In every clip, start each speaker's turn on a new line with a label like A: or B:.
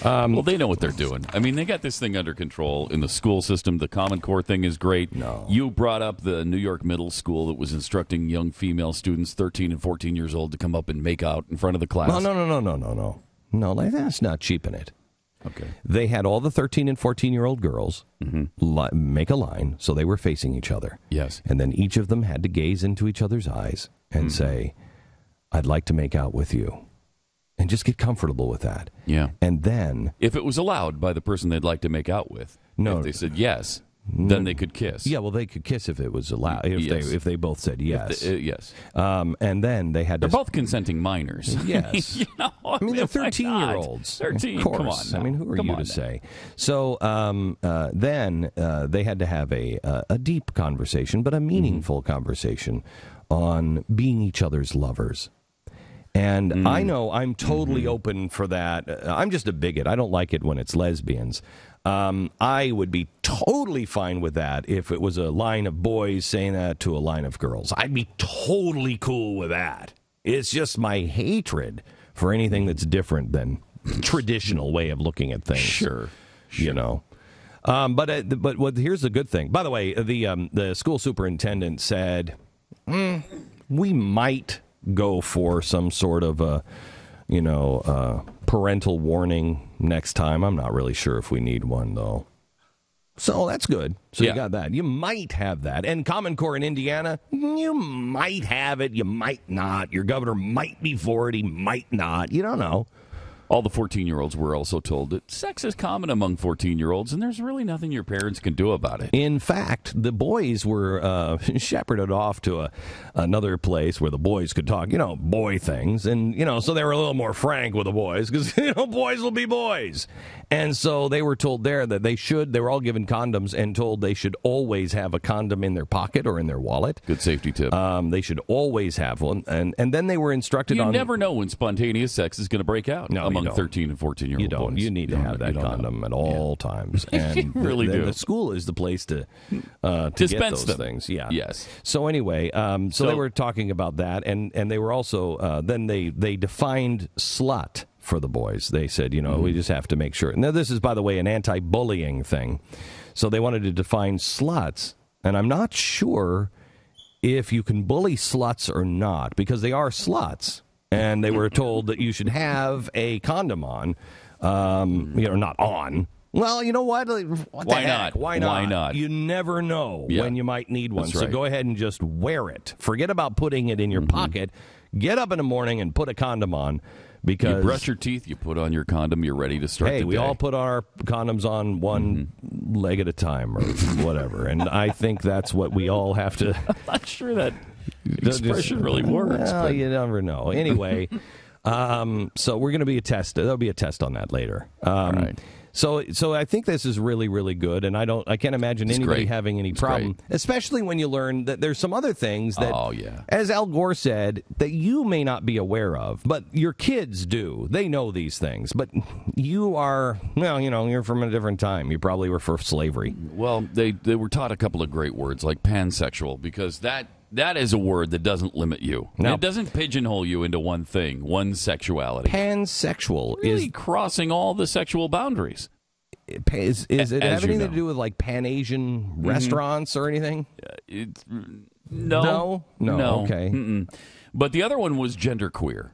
A: Well, they know what they're doing. I mean, they got this thing under control in the school system. The Common Core thing is great.
B: No.
A: You brought up the New York middle school that was instructing young female students, 13 and 14 years old, to come up and make out in front of the class.
B: No. No, that's not cheaping it.
A: Okay.
B: They had all the 13 and 14-year-old girls make a line so they were facing each other.
A: Yes.
B: And then each of them had to gaze into each other's eyes and say, I'd like to make out with you. And just get comfortable with that.
A: Yeah.
B: And then...
A: if it was allowed by the person they'd like to make out with.
B: No.
A: If they said yes, then they could kiss.
B: Yeah, well, they could kiss if it was allowed, if they both said yes.
A: Yes.
B: And then they had
A: They're
B: to...
A: both consenting minors.
B: Yes.
A: I
B: mean, they're 13-year-olds.
A: 13,
B: of course.
A: come on now.
B: I mean, who are
A: Come
B: you
A: on
B: to
A: now.
B: say? So then they had to have a deep conversation, but a meaningful conversation on being each other's lovers. And I know I'm totally open for that. I'm just a bigot. I don't like it when it's lesbians. I would be totally fine with that if it was a line of boys saying that to a line of girls. I'd be totally cool with that. It's just my hatred for anything that's different than traditional way of looking at things.
A: Sure.
B: You know. But here's the good thing. By the way, the school superintendent said, we might go for some sort of parental warning next time. I'm not really sure if we need one, though. So that's good. So you got that. You might have that. And Common Core in Indiana, you might have it. You might not. Your governor might be for it. He might not. You don't know.
A: All the 14-year-olds were also told that sex is common among 14-year-olds, and there's really nothing your parents can do about it.
B: In fact, the boys were shepherded off to another place where the boys could talk, boy things. And, so they were a little more frank with the boys because, boys will be boys. And so they were told there that they were all given condoms and told they should always have a condom in their pocket or in their wallet.
A: Good safety tip.
B: They should always have one. And then they were instructed
A: you never know when spontaneous sex is going to break out.
B: No,
A: among 13 and 14-year-old
B: you don't.
A: boys.
B: You need to have that condom at all times. And
A: you really do.
B: The school is the place to
A: dispense
B: get those
A: them.
B: things. Yeah.
A: Yes.
B: So anyway, so they were talking about that, and they were also then they defined slut for the boys. They said, we just have to make sure. Now, this is, by the way, an anti-bullying thing. So they wanted to define sluts, and I'm not sure if you can bully sluts or not, because they are sluts. And they were told that you should have a condom on, not on. Well, you know what?
A: Why not?
B: Why not?
A: Why not?
B: You never know when you might need one.
A: That's
B: So
A: right.
B: go ahead and just wear it. Forget about putting it in your pocket. Get up in the morning and put a condom on. Because
A: you brush your teeth, you put on your condom, you're ready to start the day.
B: we all put our condoms on one leg at a time or whatever. And I think that's what we all have to...
A: I'm not sure that expression really works.
B: Well,
A: But
B: you never know. Anyway, so we're going to be a test. There'll be a test on that later.
A: all right.
B: So I think this is really, really good, and I can't imagine anybody
A: great.
B: having any problem, especially when you learn that there's some other things that, as Al Gore said, that you may not be aware of, but your kids do. They know these things, but you are, you're from a different time. You probably were for slavery.
A: Well, they were taught a couple of great words like pansexual, because that is a word that doesn't limit you.
B: No.
A: It doesn't pigeonhole you into one thing, one sexuality.
B: Pansexual
A: Really
B: is
A: crossing all the sexual boundaries.
B: Is it have anything to do with like Pan-Asian restaurants or anything?
A: No.
B: Okay.
A: Mm-mm. But the other one was genderqueer.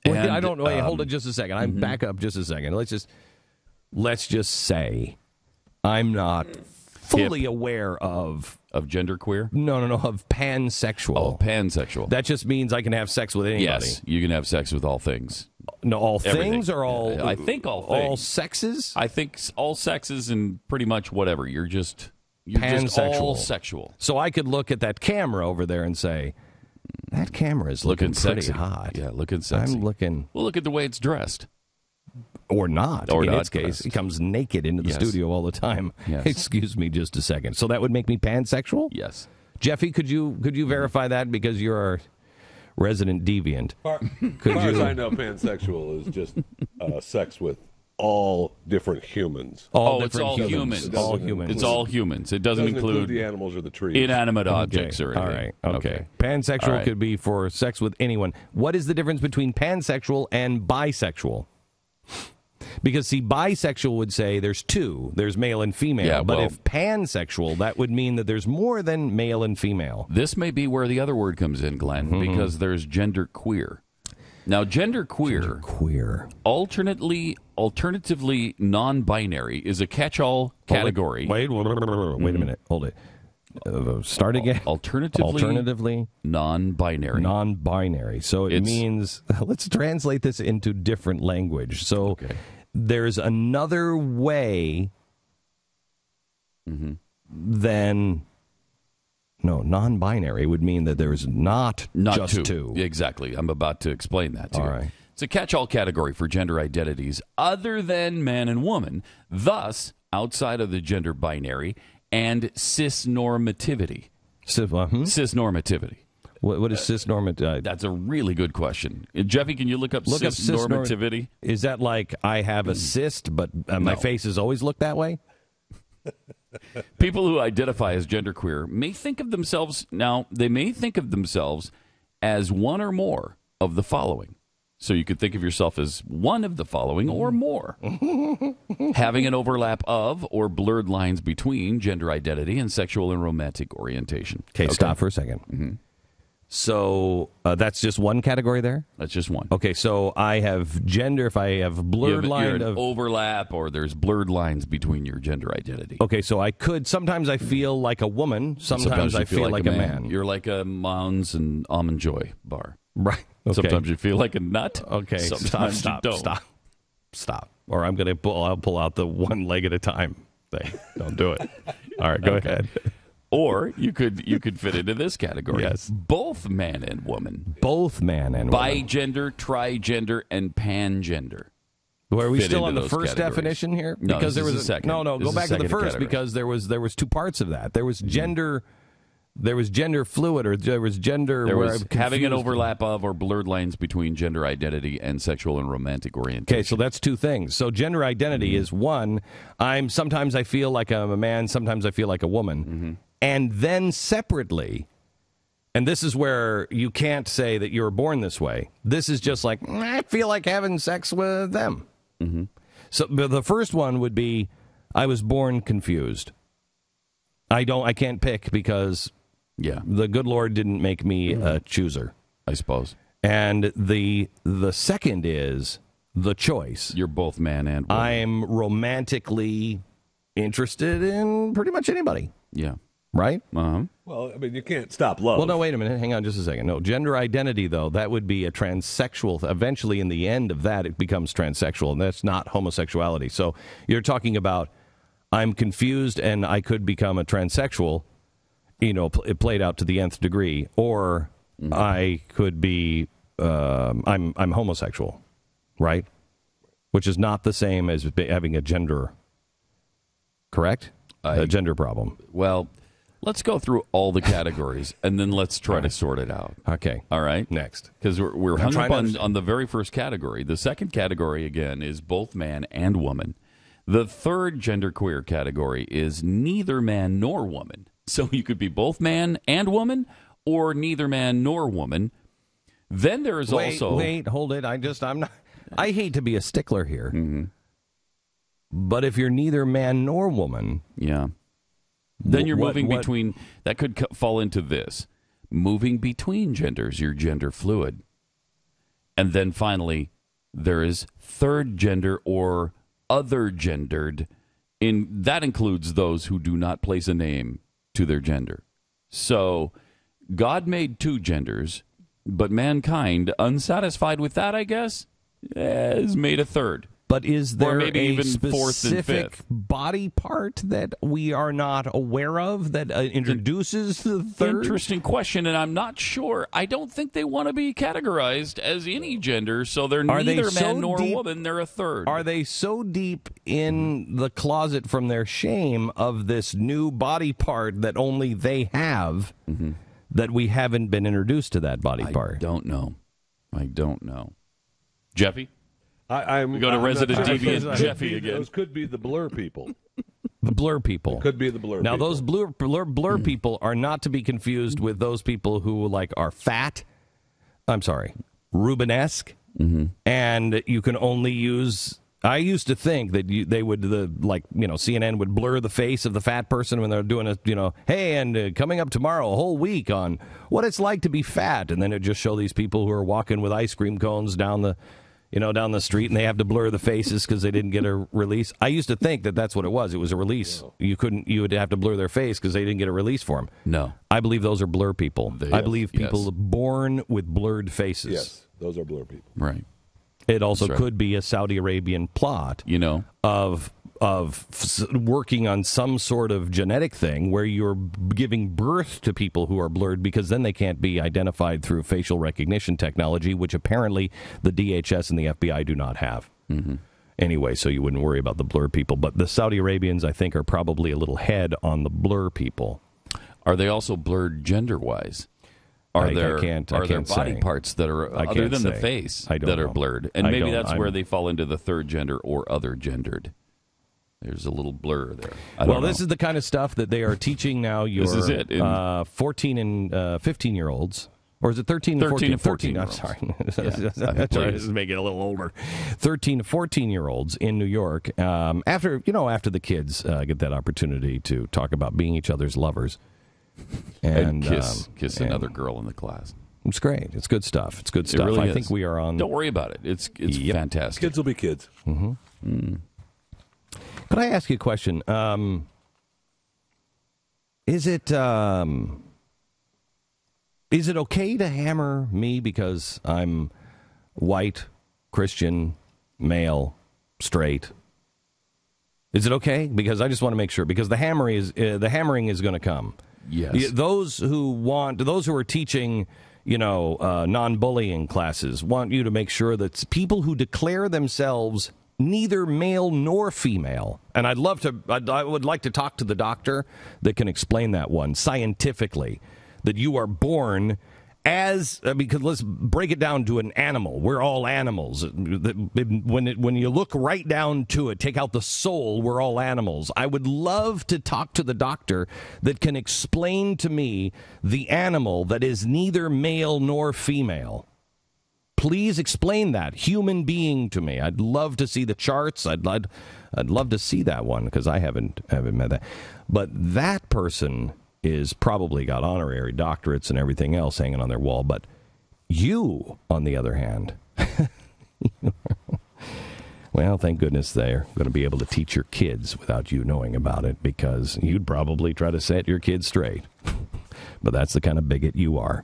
B: Well, I don't know. Wait, hold it just a second. I'm back up just a second. Let's just say I'm not fully aware of
A: genderqueer.
B: No, of pansexual.
A: Oh, pansexual.
B: That just means I can have sex with anybody.
A: Yes, you can have sex with all things.
B: No, all
A: Everything.
B: things or all?
A: I think all things.
B: All sexes?
A: I think all sexes and pretty much whatever. You're just all sexual.
B: So I could look at that camera over there and say, that camera is looking pretty
A: sexy.
B: hot.
A: Yeah, looking sexy.
B: I'm looking.
A: Well, look at the way it's dressed.
B: Or not.
A: Or
B: in
A: not
B: its case,
A: dressed.
B: he comes naked into the studio all the time.
A: Yes.
B: Excuse me just a second. So that would make me pansexual?
A: Yes.
B: Jeffy, could you verify that because you're our resident deviant?
C: As far as I know, pansexual is just sex with all different humans.
A: It's all humans.
B: All humans.
A: It's all humans. It doesn't include
C: the animals or the trees.
A: Inanimate objects or
B: All
A: anything.
B: right. Okay. Pansexual
A: All right.
B: could be for sex with anyone. What is the difference between pansexual and bisexual? Because, see, bisexual would say there's two. There's male and female.
A: Yeah,
B: but
A: well,
B: if pansexual, that would mean that there's more than male and female.
A: This may be where the other word comes in, Glenn, because there's genderqueer. Now, genderqueer, alternatively non-binary, is a catch-all category.
B: Wait a minute. Hold it. Start again.
A: Alternatively non-binary.
B: Non-binary. So it means, let's translate this into different language. So there's another way than... No, non-binary would mean that there's not just two.
A: Exactly. I'm about to explain that to you.
B: All right.
A: It's a catch-all category for gender identities other than man and woman, thus outside of the gender binary and cisnormativity. Cisnormativity.
B: What is cisnormativity?
A: That's a really good question. Jeffy, can you look up cisnormativity?
B: Is that like I have a cyst, but my face has always looked that way?
A: People who identify as genderqueer may think of themselves as one or more of the following. So you could think of yourself as one of the following or more. Having an overlap of or blurred lines between gender identity and sexual and romantic orientation.
B: Okay, stop for a second. So that's just one category there?
A: That's just one.
B: Okay, so I have gender, if I have blurred line of...
A: overlap or there's blurred lines between your gender identity.
B: Okay, so I could, sometimes I feel like a woman, sometimes I feel like a man.
A: You're like a Mounds and Almond Joy bar.
B: Right. Okay.
A: Sometimes you feel like a nut.
B: Okay,
A: sometimes you don't.
B: Stop. Or I'll pull out the one leg at a time thing. Don't do it. All right, go ahead.
A: Or you could fit into this category.
B: Yes.
A: Both man and woman.
B: Both man and woman.
A: Bigender, trigender, and pangender.
B: Are we still on the first definition here?
A: No,
B: because
A: this
B: there
A: is
B: was
A: the second.
B: No,
A: This
B: go
A: is
B: back
A: the
B: to the
A: second
B: first
A: category.
B: because there was two parts of that. There was gender fluid, or there was gender.
A: There
B: where
A: was
B: I'm
A: having an
B: confused.
A: overlap of or blurred lines between gender identity and sexual and romantic orientation.
B: Okay, so that's two things. So gender identity is one. Sometimes I feel like I'm a man, sometimes I feel like a woman. And then separately, and this is where you can't say that you were born this way. This is just like, I feel like having sex with them. So the first one would be, I was born confused. I can't pick because the good Lord didn't make me a chooser,
A: I suppose.
B: And the second is the choice.
A: You're both man and woman.
B: I'm romantically interested in pretty much anybody.
A: Yeah.
B: Right?
C: Well, I mean, you can't stop love.
B: Well, no, wait a minute. Hang on just a second. No, gender identity, though, that would be a transsexual. Eventually, in the end of that, it becomes transsexual, and that's not homosexuality. So you're talking about I'm confused and I could become a transsexual, it played out to the nth degree, or I could be, I'm homosexual, right? Which is not the same as having a gender, correct? A gender problem.
A: Well, let's go through all the categories, and then let's try to sort it out.
B: Okay.
A: All right?
B: Next.
A: Because we're hung up on the very first category. The second category, again, is both man and woman. The third genderqueer category is neither man nor woman. So you could be both man and woman, or neither man nor woman. Then there is also...
B: Wait, hold it. I hate to be a stickler here. But if you're neither man nor woman...
A: Yeah. Then you're moving between... That could fall into this. Moving between genders. You're gender fluid. And then finally, there is third gender or other gendered. That includes those who do not place a name to their gender. So, God made two genders, but mankind, unsatisfied with that, I guess, has made a third.
B: But is there
A: maybe
B: a
A: even fourth and
B: specific
A: fifth
B: body part that we are not aware of that introduces the third?
A: Interesting question, and I'm not sure. I don't think they want to be categorized as any gender, so they're neither man nor woman. They're a third.
B: Are they so deep in the closet from their shame of this new body part that only they have that we haven't been introduced to that body part?
A: I don't know. Jeffy?
C: We
A: go to Resident Deviant Jeffy again.
C: Those could be the blur people.
B: The blur people.
C: It could be the blur
B: now,
C: people.
B: those blur people are not to be confused with those people who are fat. I'm sorry, Rubenesque, and you can only use I used to think that they would, CNN would blur the face of the fat person when they're doing hey, and coming up tomorrow, a whole week on what it's like to be fat. And then it'd just show these people who are walking with ice cream cones down the street, and they have to blur the faces because they didn't get a release. I used to think that that's what it was. It was a release. No. You would have to blur their face because they didn't get a release for them.
A: No.
B: I believe those are blur people. I believe people born with blurred faces.
C: Yes, those are blur people.
A: Right.
B: It also could be a Saudi Arabian plot, of working on some sort of genetic thing where you're giving birth to people who are blurred because then they can't be identified through facial recognition technology, which apparently the DHS and the FBI do not have.
A: Mm-hmm.
B: Anyway, so you wouldn't worry about the blur people. But the Saudi Arabians, I think, are probably a little head on the blur people.
A: Are they also blurred gender-wise? Are there body parts that are, other than the face, that are blurred? And maybe that's where they fall into the third gender or other gendered. There's a little blur there.
B: This is the kind of stuff that they are teaching now your 14 and 15-year-olds. Or is it 13 and 14?
A: 13
B: I'm sorry.
A: That's
B: right. This is making it a little older. 13 to 14-year-olds in New York, after the kids get that opportunity to talk about being each other's lovers.
A: And kiss another girl in the class.
B: It's great. It's good stuff. It's good stuff.
A: Really
B: I think we are on.
A: Don't worry about it. It's fantastic.
C: Kids will be kids.
B: Mm-hmm. Could I ask you a question? Is it okay to hammer me because I'm white, Christian, male, straight? Is it okay? Because I just want to make sure. Because the hammering is going to come.
A: Yes.
B: Those who are teaching, non-bullying classes want you to make sure that people who declare themselves neither male nor female, and I would like to talk to the doctor that can explain that one scientifically, that you are born as, because let's break it down to an animal. We're all animals. When you look right down to it, take out the soul, we're all animals. I would love to talk to the doctor that can explain to me the animal that is neither male nor female. Please explain that human being to me. I'd love to see the charts. I'd love to see that one because I haven't met that. But that person is probably got honorary doctorates and everything else hanging on their wall. But you, on the other hand, well, thank goodness they're going to be able to teach your kids without you knowing about it, because you'd probably try to set your kids straight. But that's the kind of bigot you are.